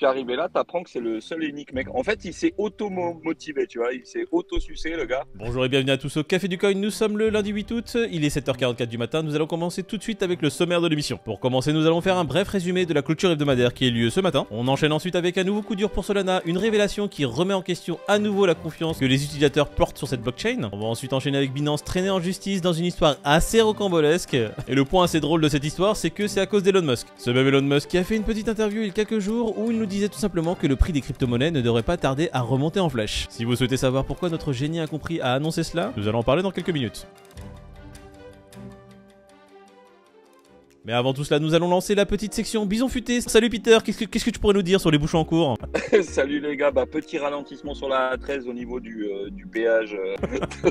Puis arrivé là, t'apprends que c'est le seul et unique mec. En fait, il s'est auto-motivé, tu vois. Il s'est auto-sucé, le gars. Bonjour et bienvenue à tous au Café du Coin, nous sommes le lundi 8 août, il est 7h44 du matin, nous allons commencer tout de suite avec le sommaire de l'émission. Pour commencer, nous allons faire un bref résumé de la clôture hebdomadaire qui a eu lieu ce matin. On enchaîne ensuite avec un nouveau coup dur pour Solana, une révélation qui remet en question à nouveau la confiance que les utilisateurs portent sur cette blockchain. On va ensuite enchaîner avec Binance traîné en justice dans une histoire assez rocambolesque. Et le point assez drôle de cette histoire, c'est que c'est à cause d'Elon Musk. Ce même Elon Musk qui a fait une petite interview il y a quelques jours où il nous disait tout simplement que le prix des crypto-monnaies ne devrait pas tarder à remonter en flèche. Si vous souhaitez savoir pourquoi notre génie incompris a annoncé cela, nous allons en parler dans quelques minutes. Mais avant tout cela, nous allons lancer la petite section Bison Futé. Salut Peter, qu'est-ce que tu pourrais nous dire sur les bouchons en cours? Salut les gars, petit ralentissement sur la A13 au niveau du péage,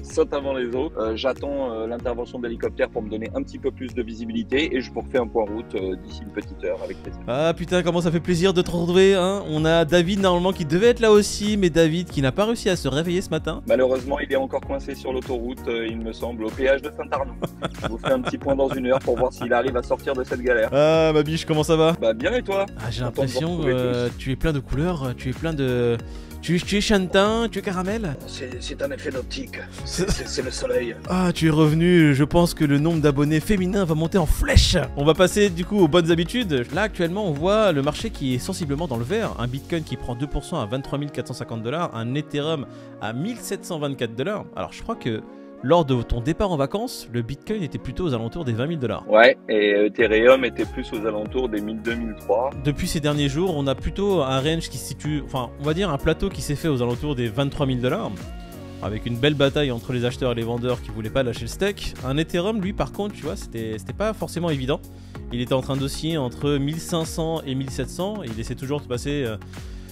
saute avant les autres. J'attends l'intervention d'hélicoptère pour me donner un petit peu plus de visibilité et je vous refais un point route d'ici une petite heure avec plaisir. Ah putain, comment ça fait plaisir de te retrouver, hein. On a David normalement qui devait être là aussi, mais David qui n'a pas réussi à se réveiller ce matin. Malheureusement, il est encore coincé sur l'autoroute, il me semble, au péage de Saint-Arnaud. Je vous fais un petit point dans une heure pour voir s'il arrive à sortir de cette galère. Ah ma biche, comment ça va? Bah bien et toi? Ah j'ai l'impression tu es plein de couleurs, tu es plein de... Tu es chantin, tu es caramel? C'est un effet d'optique, c'est le soleil. Ah, tu es revenu, je pense que le nombre d'abonnés féminins va monter en flèche. On va passer du coup aux bonnes habitudes. Là actuellement on voit le marché qui est sensiblement dans le vert. Un Bitcoin qui prend 2% à 23 450 $, un Ethereum à 1724 $. Alors je crois que lors de ton départ en vacances, le Bitcoin était plutôt aux alentours des 20 000 $. Ouais, et Ethereum était plus aux alentours des 1002-1003. Depuis ces derniers jours, on a plutôt un range qui se situe, enfin, on va dire un plateau qui s'est fait aux alentours des 23 000 $, avec une belle bataille entre les acheteurs et les vendeurs qui voulaient pas lâcher le steak. Un Ethereum, lui, par contre, tu vois, c'était pas forcément évident. Il était en train d'osciller entre 1500 et 1700, et il essaie toujours de passer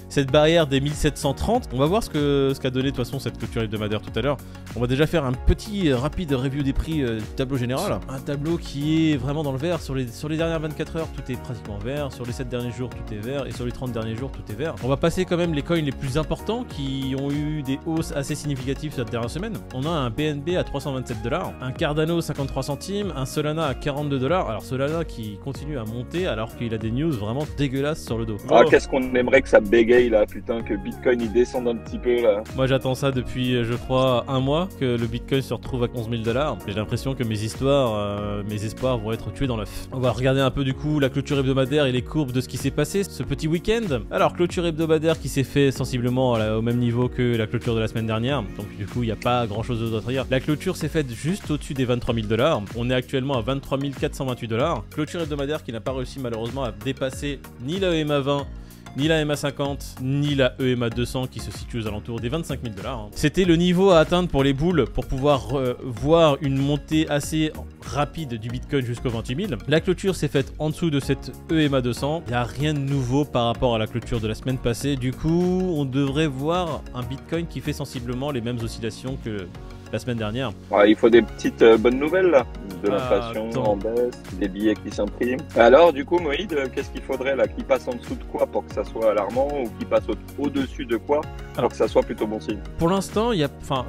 cette barrière des 1730. On va voir ce qu'a donné de toute façon cette clôture hebdomadaire tout à l'heure. On va déjà faire un petit rapide review des prix du tableau général. Un tableau qui est vraiment dans le vert. Sur les dernières 24 heures, tout est pratiquement vert. Sur les 7 derniers jours, tout est vert. Et sur les 30 derniers jours, tout est vert. On va passer quand même les coins les plus importants qui ont eu des hausses assez significatives cette dernière semaine. On a un BNB à 327 $, un Cardano 53 centimes, un Solana à 42 $. Alors Solana qui continue à monter alors qu'il a des news vraiment dégueulasses sur le dos. Ah, qu'est-ce qu'on aimerait que ça bégaye là, putain, que Bitcoin il descende un petit peu là. Moi j'attends ça depuis je crois un mois que le Bitcoin se retrouve à 11 000 $. J'ai l'impression que mes espoirs vont être tués dans l'œuf. On va regarder un peu du coup la clôture hebdomadaire et les courbes de ce qui s'est passé ce petit week-end. Alors clôture hebdomadaire qui s'est fait sensiblement au même niveau que la clôture de la semaine dernière. Donc du coup il n'y a pas grand chose d'autre à dire. La clôture s'est faite juste au-dessus des 23 000 $. On est actuellement à 23 428 $. Clôture hebdomadaire qui n'a pas réussi malheureusement à dépasser ni la EMA 20, ni la MA50, ni la EMA 200 qui se situe aux alentours des 25 000 $. C'était le niveau à atteindre pour les boules pour pouvoir voir une montée assez rapide du Bitcoin jusqu'aux 28 000. La clôture s'est faite en dessous de cette EMA 200. Il n'y a rien de nouveau par rapport à la clôture de la semaine passée. Du coup, on devrait voir un Bitcoin qui fait sensiblement les mêmes oscillations que la semaine dernière. Ouais, il faut des petites bonnes nouvelles là. De l'inflation en baisse, des billets qui s'impriment. Alors du coup Moïd, qu'est-ce qu'il faudrait là? Qu'il passe en dessous de quoi pour que ça soit alarmant ou qu'il passe au-dessus de quoi pour que ça soit plutôt bon signe? Pour l'instant, il y a... Enfin,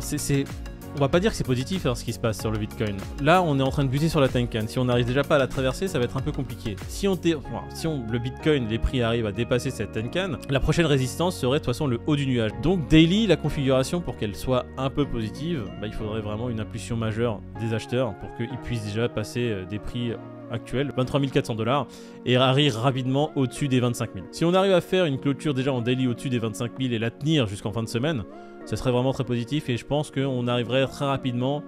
on va pas dire que c'est positif ce qui se passe sur le Bitcoin. Là, on est en train de buter sur la Tenkan. Si on n'arrive déjà pas à la traverser, ça va être un peu compliqué. Si le Bitcoin, les prix arrivent à dépasser cette Tenkan, la prochaine résistance serait de toute façon le haut du nuage. Donc daily, la configuration pour qu'elle soit un peu positive, il faudrait vraiment une impulsion majeure des acheteurs pour qu'ils puissent déjà passer des prix actuels, 23 400 $, et arrive rapidement au-dessus des 25 000. Si on arrive à faire une clôture déjà en daily au-dessus des 25 000 et la tenir jusqu'en fin de semaine, ça serait vraiment très positif et je pense qu'on arriverait très rapidement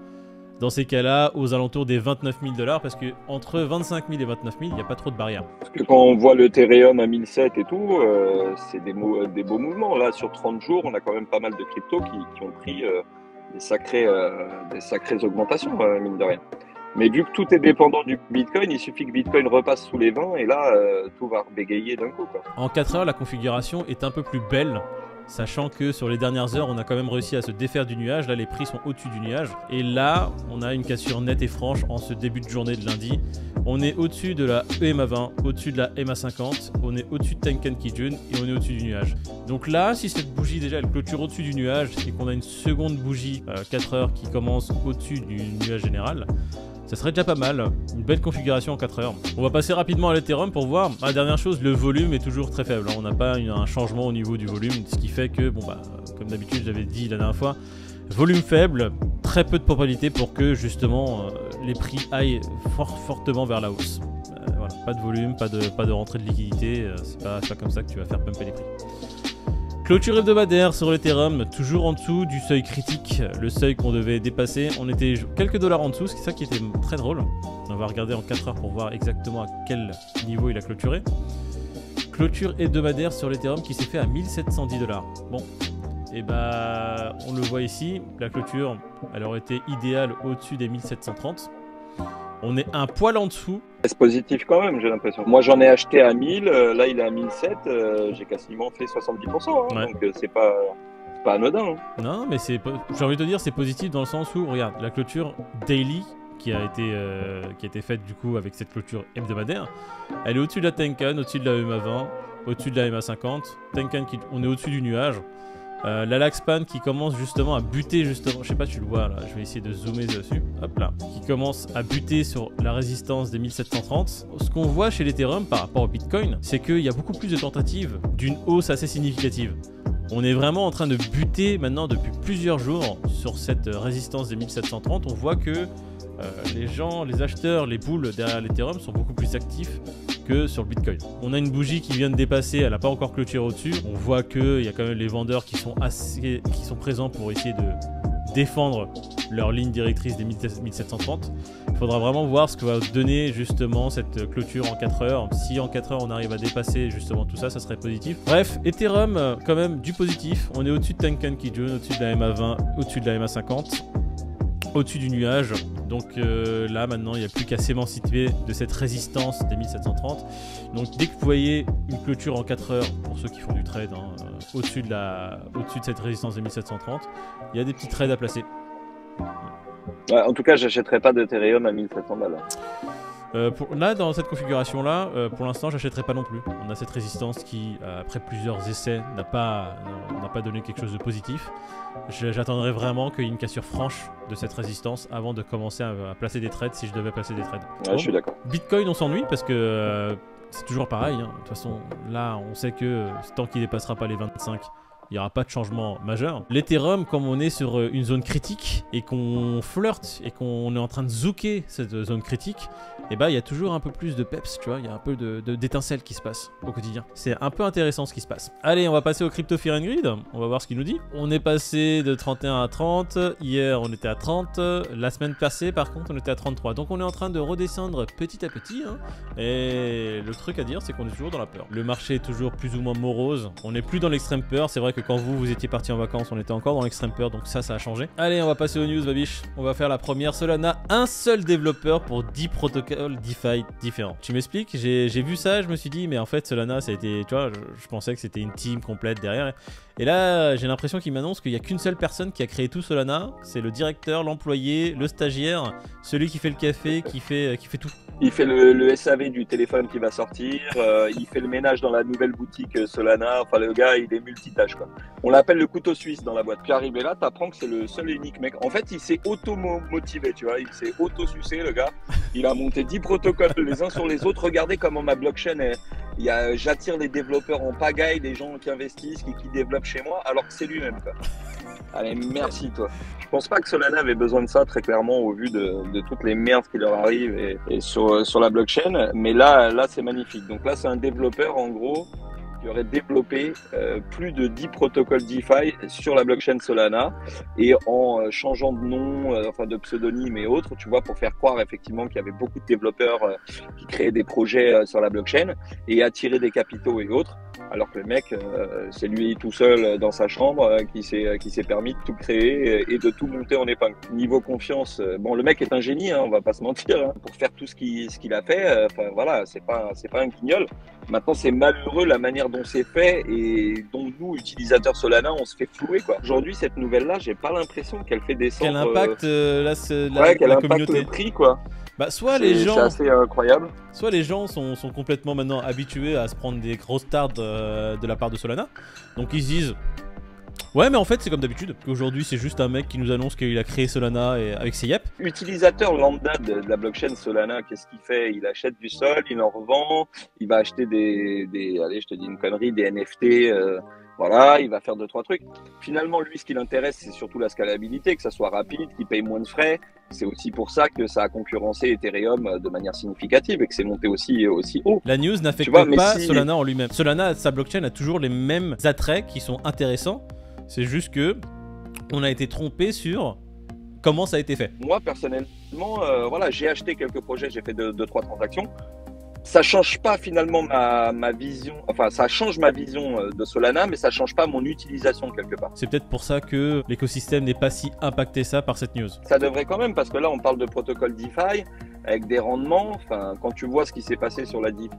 dans ces cas-là aux alentours des 29 000 $ parce que entre 25 000 et 29 000, il n'y a pas trop de barrières. Parce que quand on voit le Ethereum à 1007 et tout, c'est des beaux mouvements. Là, sur 30 jours, on a quand même pas mal de cryptos qui ont pris des sacrées augmentations, mine de rien. Mais vu que tout est dépendant du Bitcoin, il suffit que Bitcoin repasse sous les 20 et là, tout va bégayer d'un coup, quoi. En 4 heures, la configuration est un peu plus belle. Sachant que sur les dernières heures, on a quand même réussi à se défaire du nuage. Là, les prix sont au-dessus du nuage. Et là, on a une cassure nette et franche en ce début de journée de lundi. On est au-dessus de la EMA 20, au-dessus de la EMA 50. On est au-dessus de Tenkan Kijun et on est au-dessus du nuage. Donc là, si cette bougie, déjà, elle clôture au-dessus du nuage et qu'on a une seconde bougie 4 heures qui commence au-dessus du nuage général, Ça serait déjà pas mal, une belle configuration en 4 heures. On va passer rapidement à l'Ethereum pour voir. La dernière chose, le volume est toujours très faible. On n'a pas un changement au niveau du volume, ce qui fait que, bon bah, comme d'habitude, j'avais dit la dernière fois, volume faible, très peu de probabilité pour que justement les prix aillent fortement vers la hausse. Voilà, pas de volume, pas de rentrée de liquidité, c'est pas comme ça que tu vas faire pumper les prix. Clôture hebdomadaire sur l'Ethereum, toujours en dessous du seuil critique, le seuil qu'on devait dépasser. On était quelques dollars en dessous, c'est ça qui était très drôle. On va regarder en 4 heures pour voir exactement à quel niveau il a clôturé. Clôture hebdomadaire sur l'Ethereum qui s'est fait à 1710 $. Bon, et bah on le voit ici, la clôture, elle aurait été idéale au-dessus des 1730. On est un poil en dessous. C'est positif quand même, j'ai l'impression. Moi, j'en ai acheté à 1000, là, il est à 1007, j'ai quasiment fait 70%, hein, Ouais. donc c'est pas anodin. Hein. Non, mais j'ai envie de te dire, c'est positif dans le sens où, regarde, la clôture daily qui a été faite du coup avec cette clôture hebdomadaire, elle est au-dessus de la Tenkan, au-dessus de la EMA20, au-dessus de la EMA50. Tenkan, on est au-dessus du nuage. La Laxpan qui commence justement à buter, justement, je sais pas si tu le vois là, je vais essayer de zoomer dessus, hop là, qui commence à buter sur la résistance des 1730. Ce qu'on voit chez l'Ethereum par rapport au Bitcoin, c'est qu'il y a beaucoup plus de tentatives d'une hausse assez significative. On est vraiment en train de buter maintenant depuis plusieurs jours sur cette résistance des 1730. On voit que les gens, les acheteurs, les bulls derrière l'Ethereum sont beaucoup plus actifs que sur le Bitcoin. On a une bougie qui vient de dépasser, elle n'a pas encore clôturé au-dessus. On voit qu'il y a quand même les vendeurs qui sont présents pour essayer de défendre leur ligne directrice des 1730. Il faudra vraiment voir ce que va donner justement cette clôture en 4 heures. Si en 4 heures on arrive à dépasser justement tout ça, ça serait positif. Bref, Ethereum quand même du positif. On est au-dessus de Tenkan Kijun, au-dessus de la MA20, au-dessus de la MA50, au-dessus du nuage. Donc là maintenant il n'y a plus qu'à s'émanciper de cette résistance des 1730. Donc dès que vous voyez une clôture en 4 heures, pour ceux qui font du trade, au-dessus de cette résistance des 1730, il y a des petits trades à placer. Ouais, en tout cas, j'achèterai pas d'Ethereum à 1700 $. Là, dans cette configuration-là, pour l'instant, j'achèterai pas non plus. On a cette résistance qui, après plusieurs essais, n'a pas donné quelque chose de positif. J'attendrai vraiment qu'il y ait une cassure franche de cette résistance avant de commencer à placer des trades si je devais placer des trades. Ouais, je suis d'accord. Bitcoin, on s'ennuie parce que c'est toujours pareil. Hein. De toute façon, là, on sait que tant qu'il dépassera pas les 25, il n'y aura pas de changement majeur. L'Ethereum, comme on est sur une zone critique et qu'on flirte et qu'on est en train de zouker cette zone critique, et bah il y a toujours un peu plus de peps, tu vois, il y a un peu d'étincelles qui se passe au quotidien. C'est un peu intéressant ce qui se passe. Allez, on va passer au Crypto Fear and Greed, on va voir ce qu'il nous dit. On est passé de 31 à 30, hier on était à 30, la semaine passée par contre on était à 33. Donc on est en train de redescendre petit à petit, hein. Et le truc à dire c'est qu'on est toujours dans la peur. Le marché est toujours plus ou moins morose, on n'est plus dans l'extrême peur, c'est vrai que quand vous étiez parti en vacances, on était encore dans l'extrême peur, donc ça a changé. Allez, on va passer aux news, Babiche. On va faire la première. Solana, un seul développeur pour 10 protocoles DeFi différents. Tu m'expliques? J'ai vu ça, je me suis dit, mais en fait, Solana, ça a été, tu vois, je pensais que c'était une team complète derrière. Et là, j'ai l'impression qu'il m'annonce qu'il n'y a qu'une seule personne qui a créé tout Solana. C'est le directeur, l'employé, le stagiaire, celui qui fait le café, qui fait tout. Il fait le SAV du téléphone qui va sortir, il fait le ménage dans la nouvelle boutique Solana, enfin le gars il est multitâche quoi. On l'appelle le couteau suisse dans la boîte. Puis arrivé là, t'apprends que c'est le seul et unique mec. En fait il s'est auto-motivé, tu vois, il s'est auto-sucé le gars. Il a monté 10 protocoles les uns sur les autres. Regardez comment ma blockchain est. J'attire les développeurs en pagaille, des gens qui investissent, qui développent chez moi, alors que c'est lui-même quoi. Allez, merci toi. Je pense pas que Solana avait besoin de ça très clairement au vu de toutes les merdes qui leur arrivent et sur la blockchain. Mais là c'est magnifique. Donc là c'est un développeur en gros qui aurait développé plus de 10 protocoles DeFi sur la blockchain Solana et en changeant de nom, enfin de pseudonyme et autres, tu vois, pour faire croire effectivement qu'il y avait beaucoup de développeurs qui créaient des projets sur la blockchain et attirer des capitaux et autres. Alors que le mec, c'est lui tout seul dans sa chambre qui s'est permis de tout créer et de tout monter en épingle. Niveau confiance, bon, le mec est un génie, hein, on va pas se mentir, hein, pour faire tout ce qu'il a fait. Enfin voilà, c'est pas un guignol. Maintenant, c'est malheureux la manière dont c'est fait et dont nous, utilisateurs Solana, on se fait flouer quoi. Aujourd'hui, cette nouvelle-là, j'ai pas l'impression qu'elle fait descendre. Quel impact quel la impact communauté. le prix quoi. Bah, soit les gens, c'est assez incroyable. Soit les gens sont complètement maintenant habitués à se prendre des grosses tartes de la part de Solana. Donc ils se disent, Ouais, mais en fait, c'est comme d'habitude. Aujourd'hui, c'est juste un mec qui nous annonce qu'il a créé Solana et avec ses yep. Utilisateur lambda de la blockchain Solana, qu'est-ce qu'il fait? Il achète du sol, il en revend, il va acheter allez, je te dis une connerie, des NFT, voilà, il va faire 2-3 trucs. Finalement, lui, ce qui l'intéresse, c'est surtout la scalabilité, que ça soit rapide, qu'il paye moins de frais. C'est aussi pour ça que ça a concurrencé Ethereum de manière significative et que c'est monté aussi haut. La news n'affecte pas Solana en lui-même. Solana, sa blockchain a toujours les mêmes attraits qui sont intéressants. C'est juste que on a été trompé sur comment ça a été fait. Moi, personnellement, voilà, j'ai acheté quelques projets, j'ai fait 2-3 transactions. Ça change pas finalement ma vision, enfin ça change ma vision de Solana, mais ça change pas mon utilisation quelque part. C'est peut-être pour ça que l'écosystème n'est pas si impacté ça par cette news. Ça devrait quand même, parce que là on parle de protocole DeFi avec des rendements. Enfin, quand tu vois ce qui s'est passé sur la DeFi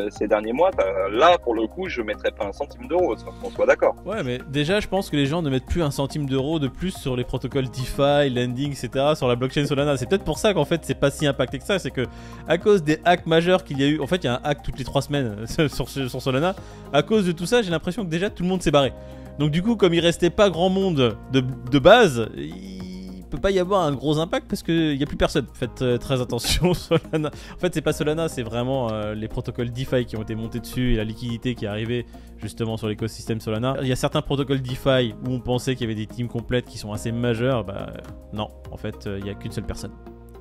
ces derniers mois, là pour le coup je mettrais pas un centime d'euro, qu'on soit d'accord. Ouais, mais déjà je pense que les gens ne mettent plus un centime d'euro de plus sur les protocoles DeFi, lending, etc. sur la blockchain Solana. C'est peut-être pour ça qu'en fait c'est pas si impacté que ça. C'est que à cause des hacks majeurs qu'il y a eu, en fait il y a un hack toutes les 3 semaines sur Solana. À cause de tout ça, j'ai l'impression que déjà tout le monde s'est barré. Donc du coup, comme il restait pas grand monde de base, il peut pas y avoir un gros impact parce qu'il y a plus personne. Faites très attention. Solana. En fait, c'est pas Solana, c'est vraiment les protocoles DeFi qui ont été montés dessus et la liquidité qui est arrivée justement sur l'écosystème Solana. Il y a certains protocoles DeFi où on pensait qu'il y avait des teams complètes qui sont assez majeures. Bah non, en fait, il y a qu'une seule personne.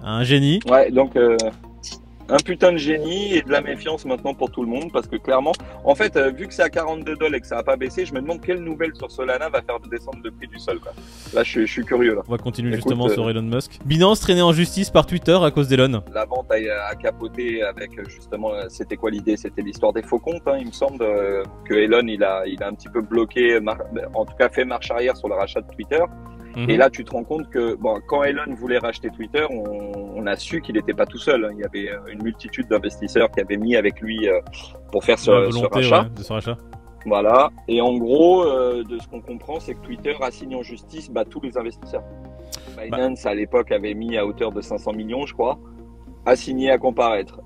Un génie. Ouais, donc un putain de génie et de la méfiance maintenant pour tout le monde, parce que clairement, en fait, vu que c'est à 42 $ et que ça n'a pas baissé, je me demande quelle nouvelle sur Solana va faire descendre le prix du sol, quoi. Là, je suis curieux, là. On va continuer justement sur Elon Musk. Binance traîné en justice par Twitter à cause d'Elon. La vente a capoté avec justement, c'était quoi l'idée? C'était l'histoire des faux comptes, hein, il me semble, que Elon, il a un petit peu bloqué, en tout cas fait marche arrière sur le rachat de Twitter. Et là, tu te rends compte que bon, quand Elon voulait racheter Twitter, on a su qu'il n'était pas tout seul. Il y avait une multitude d'investisseurs qui avaient mis avec lui pour faire ce rachat. Ouais, de ce rachat. Voilà. Et en gros, de ce qu'on comprend, c'est que Twitter assigne en justice tous les investisseurs. Binance, à l'époque, avait mis à hauteur de 500 millions, je crois, assigné à comparaître.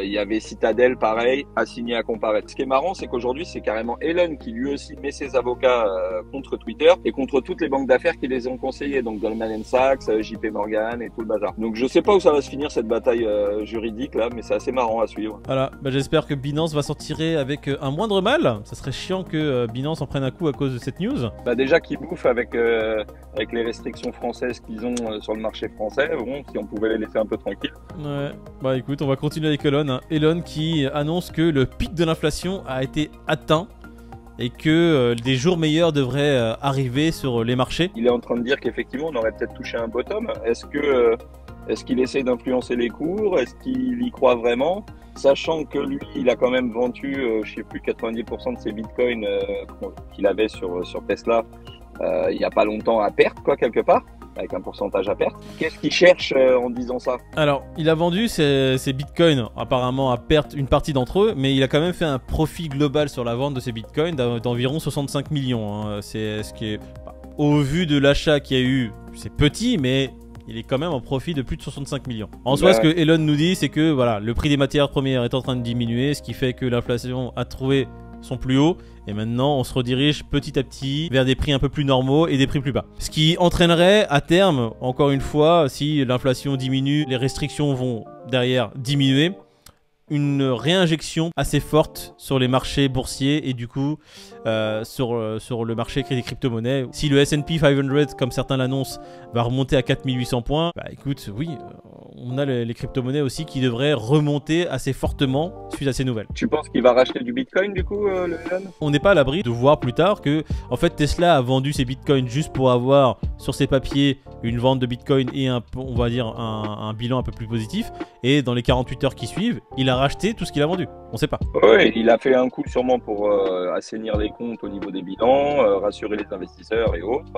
Il y avait Citadel, pareil, assigné à comparaître. Ce qui est marrant, c'est qu'aujourd'hui, c'est carrément Elon qui lui aussi met ses avocats contre Twitter et contre toutes les banques d'affaires qui les ont conseillés, donc Goldman Sachs, JP Morgan et tout le bazar. Donc je sais pas où ça va se finir cette bataille juridique là, mais c'est assez marrant à suivre. Voilà, j'espère que Binance va s'en tirer avec un moindre mal. Ça serait chiant que Binance en prenne un coup à cause de cette news. Déjà qu'ils bouffent avec les restrictions françaises qu'ils ont sur le marché français, bon, si on pouvait les laisser un peu tranquilles. Ouais. Bah écoute, on va continuer avec Elon. Hein. Elon qui annonce que le pic de l'inflation a été atteint et que des jours meilleurs devraient arriver sur les marchés. Il est en train de dire qu'effectivement on aurait peut-être touché un bottom. Est-ce qu'il essaie d'influencer les cours? Est-ce qu'il y croit vraiment? Sachant que lui, il a quand même vendu, je sais plus, 90% de ses bitcoins qu'il avait sur Tesla il n'y a pas longtemps à perte, quoi, quelque part, avec un pourcentage à perte. Qu'est-ce qu'il cherche en disant ça? Alors, il a vendu ses bitcoins apparemment à perte une partie d'entre eux, mais il a quand même fait un profit global sur la vente de ses bitcoins d'environ 65 millions. Hein. C'est ce qui est, au vu de l'achat qu'il y a eu, c'est petit, mais il est quand même en profit de plus de 65 millions. En soi, ce que Elon nous dit, c'est que voilà, le prix des matières premières est en train de diminuer, ce qui fait que l'inflation a trouvé son plus haut. Et maintenant, on se redirige petit à petit vers des prix un peu plus normaux et des prix plus bas. Ce qui entraînerait à terme, encore une fois, si l'inflation diminue, les restrictions vont derrière diminuer, une réinjection assez forte sur les marchés boursiers et du coup sur le marché des crypto-monnaies. Si le S&P 500, comme certains l'annoncent, va remonter à 4800 points, bah écoute, oui, on a les crypto-monnaies aussi qui devraient remonter assez fortement suite à ces nouvelles. Tu penses qu'il va racheter du Bitcoin du coup, le Elon? On n'est pas à l'abri de voir plus tard que en fait Tesla a vendu ses bitcoins juste pour avoir sur ses papiers une vente de bitcoin et on va dire un bilan un peu plus positif, et dans les 48 heures qui suivent, il a racheté tout ce qu'il a vendu. On sait pas. Oui, il a fait un coup sûrement pour assainir les comptes au niveau des bilans, rassurer les investisseurs et autres,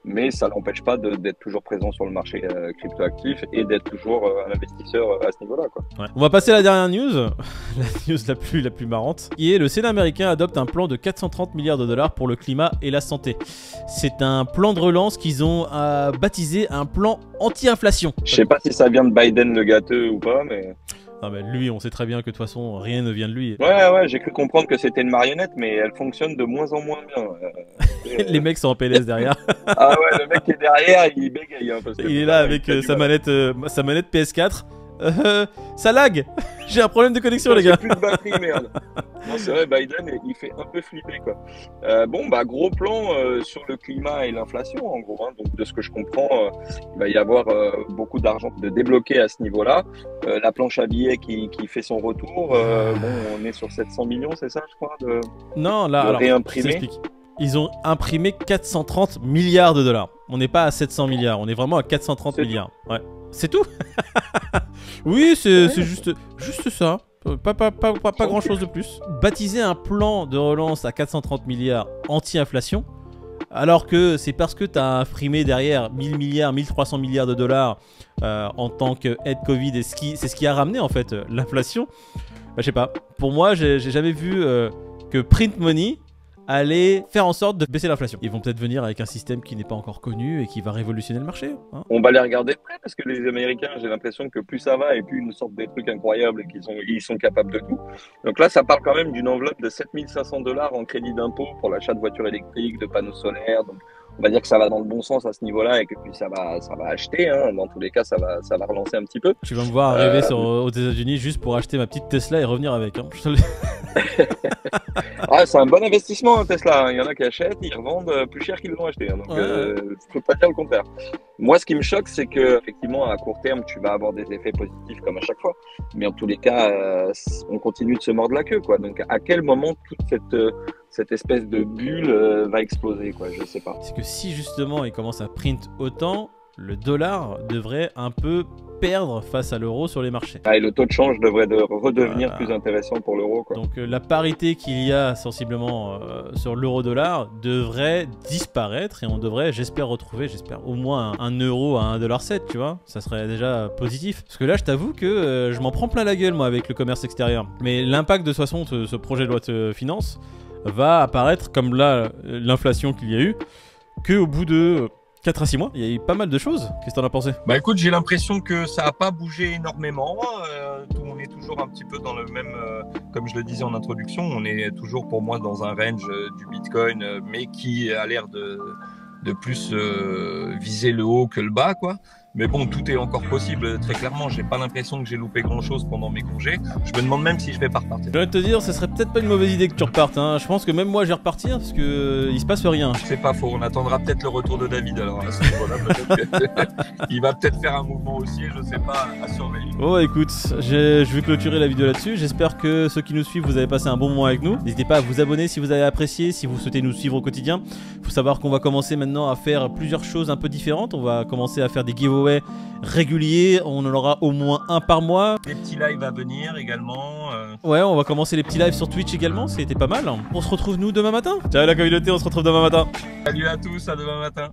mais ça l'empêche pas d'être toujours présent sur le marché cryptoactif et d'être toujours un investisseur à ce niveau-là, quoi. Ouais. On va passer à la dernière news, la news la plus marrante, qui est le Sénat américain adopte un plan de 430 milliards de dollars pour le climat et la santé. C'est un plan de relance qu'ils ont baptisé un plan anti-inflation. Je sais pas si ça vient de Biden le gâteux ou pas, mais... Ah bah lui, on sait très bien que de toute façon, rien ne vient de lui. Ouais, j'ai cru comprendre que c'était une marionnette, mais elle fonctionne de moins en moins bien. rester. Les mecs sont en PLS derrière. Ah ouais, le mec qui est derrière, il bégaye. Hein, parce que Il est là avec il a du sa mal. manette PS4. Ça lag. J'ai un problème de connexion, les J'ai gars. plus de batterie, merde. Non, c'est vrai, Biden, il fait un peu flipper, quoi. Bon, bah, gros plan sur le climat et l'inflation, en gros. Hein. Donc, de ce que je comprends, il va y avoir beaucoup d'argent de débloquer à ce niveau-là. La planche à billets qui fait son retour. Bon, on est sur 700 millions, c'est ça, je crois, Non, là, de alors, je réimprimer. t'explique. Ils ont imprimé 430 milliards de dollars. On n'est pas à 700 milliards, on est vraiment à 430 C'est milliards. Ouais. C'est tout. Oui, c'est juste ça. Pas grand chose de plus. Baptiser un plan de relance à 430 milliards anti-inflation, alors que c'est parce que tu as imprimé derrière 1000 milliards, 1300 milliards de dollars en tant qu'aide Covid, et c'est ce qui a ramené en fait l'inflation. Bah, je sais pas. Pour moi, j'ai jamais vu que print money allait faire en sorte de baisser l'inflation. Ils vont peut-être venir avec un système qui n'est pas encore connu et qui va révolutionner le marché. Hein. On va les regarder de près parce que les Américains, j'ai l'impression que plus ça va et plus ils nous sortent des trucs incroyables et ils sont capables de tout. Donc là, ça parle quand même d'une enveloppe de 7500 $ en crédit d'impôt pour l'achat de voitures électriques, de panneaux solaires. Donc on va dire que ça va dans le bon sens à ce niveau-là et que puis ça va acheter. Hein. Dans tous les cas, ça va relancer un petit peu. Tu vas me voir arriver aux États-Unis juste pour acheter ma petite Tesla et revenir avec. Hein. Ah, c'est un bon investissement, hein, Tesla. Il y en a qui achètent, ils revendent plus cher qu'ils l'ont acheté. Hein. Donc, je peux pas dire le contraire. Moi, ce qui me choque, c'est que effectivement, à court terme, tu vas avoir des effets positifs comme à chaque fois. Mais en tous les cas, on continue de se mordre la queue, quoi. Donc, à quel moment toute cette espèce de bulle va exploser, quoi. Je sais pas. C'est que si justement il commence à print autant, le dollar devrait un peu perdre face à l'euro sur les marchés. Ah, et le taux de change devrait redevenir plus intéressant pour l'euro, quoi. Donc la parité qu'il y a sensiblement sur l'euro-dollar devrait disparaître et on devrait, j'espère au moins un euro à 1,7 $, tu vois. Ça serait déjà positif. Parce que là, je t'avoue que je m'en prends plein la gueule, moi, avec le commerce extérieur. Mais l'impact de toute façon de ce projet de loi de finances va apparaître comme là, l'inflation qu'il y a eu, qu'au bout de 4 à 6 mois. Il y a eu pas mal de choses. Qu'est-ce que t'en as pensé? Bah écoute, j'ai l'impression que ça n'a pas bougé énormément. On est toujours un petit peu dans le même, comme je le disais en introduction, on est toujours pour moi dans un range du Bitcoin, mais qui a l'air de plus viser le haut que le bas, quoi. Mais bon, tout est encore possible, très clairement. J'ai pas l'impression que j'ai loupé grand-chose pendant mes congés. Je me demande même si je vais pas repartir. Je vais te dire, ce serait peut-être pas une mauvaise idée que tu repartes. Hein. Je pense que même moi, je vais repartir parce que il se passe rien. C'est pas faux. On attendra peut-être le retour de David. Alors à ce niveau-là, il va peut-être faire un mouvement aussi. Je sais pas, à surveiller. Oh, écoute, je vais clôturer la vidéo là-dessus. J'espère que ceux qui nous suivent, vous avez passé un bon moment avec nous. N'hésitez pas à vous abonner si vous avez apprécié, si vous souhaitez nous suivre au quotidien. Il faut savoir qu'on va commencer maintenant à faire plusieurs choses un peu différentes. On va commencer à faire des giveaways réguliers, on en aura au moins un par mois. Des petits lives à venir également. Ouais, on va commencer les petits lives sur Twitch également, c'était pas mal. On se retrouve nous demain matin. Ciao la communauté, on se retrouve demain matin. Salut à tous, à demain matin.